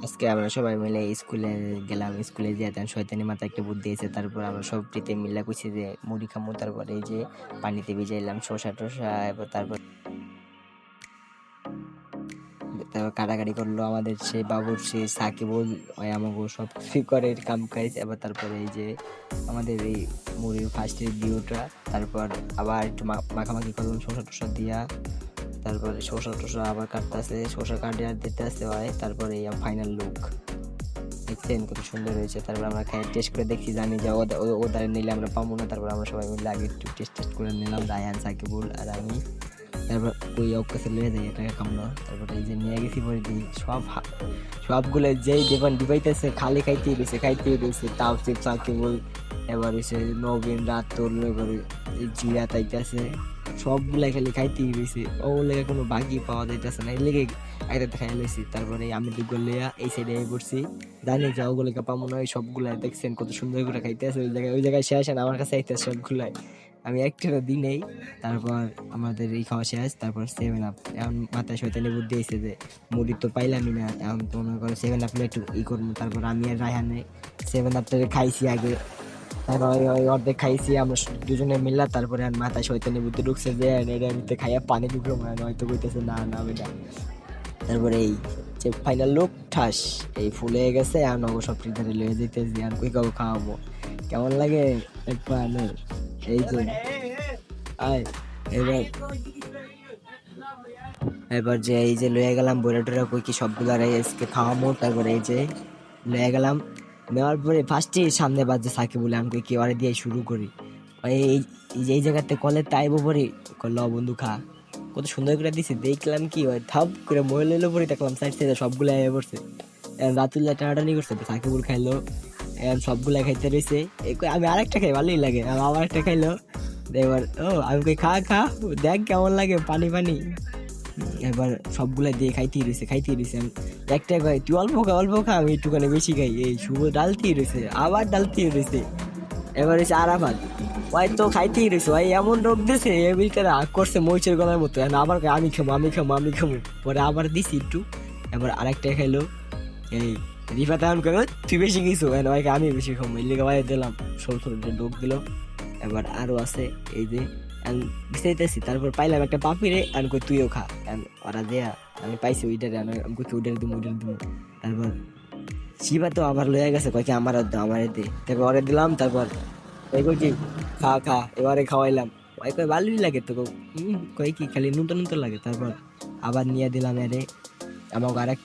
আজকে আমরা সবাই মিলে স্কুলে গেলাম। স্কুলে যেয়ে তেন শয়তানি মাথায় একটা বুদ্ধি দিয়েছে। তারপর আমরা সব প্রীতে মিলে কইছি যে মুড়ি খামু। তারপরে এই যে পানিতে ভিজাইলাম শসা টসা, তারপর তারপর কাটাকাটি করলো আমাদের সেই বাবুর সেই সাকিবুল, ওই আমাকে সব কিছু করে কাম কাজ। এবার তারপরে এই যে আমাদের এই মুড়ির ফার্স্টের ভিউটা, তারপর আবার একটু মাখামাখি করলাম শসা টসা দিয়া। তারপরে শসা টসা আবার কাটতেছে, শসা কাটে আর দিতে আসতে হয়। তারপরে এই ফাইনাল লুক দেখছেন কত সুন্দর হয়েছে। তারপর আমরা খাই টেস্ট করে দেখছি, জানি যে ওদের নিলে আমরা পাবো না। তারপর আমরা সবাই মিলে আগে একটু টেস্ট করে নিলাম, রায়ান সাকিবুল আর আমি। তারপর ওই কাছে লয়ে যাই এটাকে কামলো। তারপরে এই যে নিয়ে গেছি পরে দিই সবগুলো যেই দেবান ডিবাইতেছে খালি খাইতেই রয়েছে তাওসিফ সাকিবুল, এবার এসে নবীন রাতুল, এবার জিয়া তাইতেছে, সবগুলা খালি খাইতেই রয়েছে। ও লেগে কোনো বাকি পাওয়া যাইতেছে না, এই লেগে একটা খাই লাইছি। তারপরে আমি দুগুলো লিয়া এই সাইডে পড়ছি, জানি যে ওগুলোকে পাবো না। ওই সবগুলাই দেখছেন কত সুন্দর করে খাইতেছে। ওই জায়গায় শেষ না আমার কাছে আইতেছে সবগুলাই, আমি একটা দিই নেই। তারপর আমাদের এই খাওয়া শেষ। তারপর 7 আপ, এখন মাথায় শয়তানি বুদ্ধি হয়েছে যে মুড়ি তো পাইলামই না, এখন তো মনে করো 7 আপ একটু করবো। তারপর আমি আর রায়হানে 7 আপটা খাইছি আগে, তারপর ওই অর্ধেক খাইছি আমরা দুজনে মিললা। তারপরে আর মাথায় শয়তানি বুদ্ধি ঢুকছে যে এটা নিতে খাইয়া পানি ঢুকলো, মানে হয়তো কইতেছে না না বেটা। তারপরে এই যে ফাইনাল লুক ঠাস এই ফুলে গেছে, আর নগর সব ফ্রিজারে লয়ে যেতেছি, আর কই কাউ খাওয়াবো কেমন লাগে একবার। এই যে আয় এবার এবার যে এই যে লয়ে গেলাম বইরা টইরা কই কি সবগুলা আজকে খাওয়ামো। তারপরে এই যে লয়ে গেলাম, নেওয়ার পরে ফার্স্টে সামনে বাজে সাকিব বলে, আমি কই কি ওরে দিয়ে শুরু করি। এই জায়গাতে কলে তাইবো পরে ল বন্ধু খা, কত সুন্দর করে দিছে। দেখলাম কি ওই থাপ করে মহিলা এলো পরে দেখলাম সাইড সাইডে সবগুলা আয়া পড়ছে। রাতুল্লাহ টানাটানি করছে, সাকিবুল খাইলো, সবগুলা খাইতে রয়েছে। আমি আরেকটা খাই, ভালোই লাগে, আবার একটা খাইলো। এবার আমি কই খা খা দেখ কেমন লাগে পানি পানি। এবার সবগুলা দিয়ে খাইতেই রয়েছে। আমি একটা কই তুই অল্প খা, আমি একটুখানি বেশি খাই। এই শুভ ডালতেই রয়েছে, আবার ডালতেই রয়েছে। এবার হচ্ছে আরাফাত, ওই তো খাইতেই রয়েছে, ভাই এমন রোগ দিয়েছে এ ভিতরে আগ করছে মহিষের গলার মতো। আবার আমি খামো পরে আবার দিছি একটু। এবার আরেকটা খাইলো এই রিফা, তেমন করে তুই বেশি কিছু ভাইকে আমি বেশি খাবো, এই লেগে ভাই দিলাম ছোট ছোট ডোক দিল। এবার আরো আছে এই যে বিচাইতেছি, তারপর পাইলাম একটা পাপিরে, আমি কই তুইও খা। ওরা দেয়া আমি পাইছি ওইটারে, আমি কই ওইটারে দিবো। তারপর শিবা তো আমার লয়ে গেছে, কয়েকে আমার দে, তারপর ওরে দিলাম। তারপর ওই কই খা খা, এবারে খাওয়াইলাম। ওই কই ভালোই লাগে তো, কই কি খালি নতুন লাগে। তারপর আবার নিয়ে দিলাম এরে আমাকে আরেকটা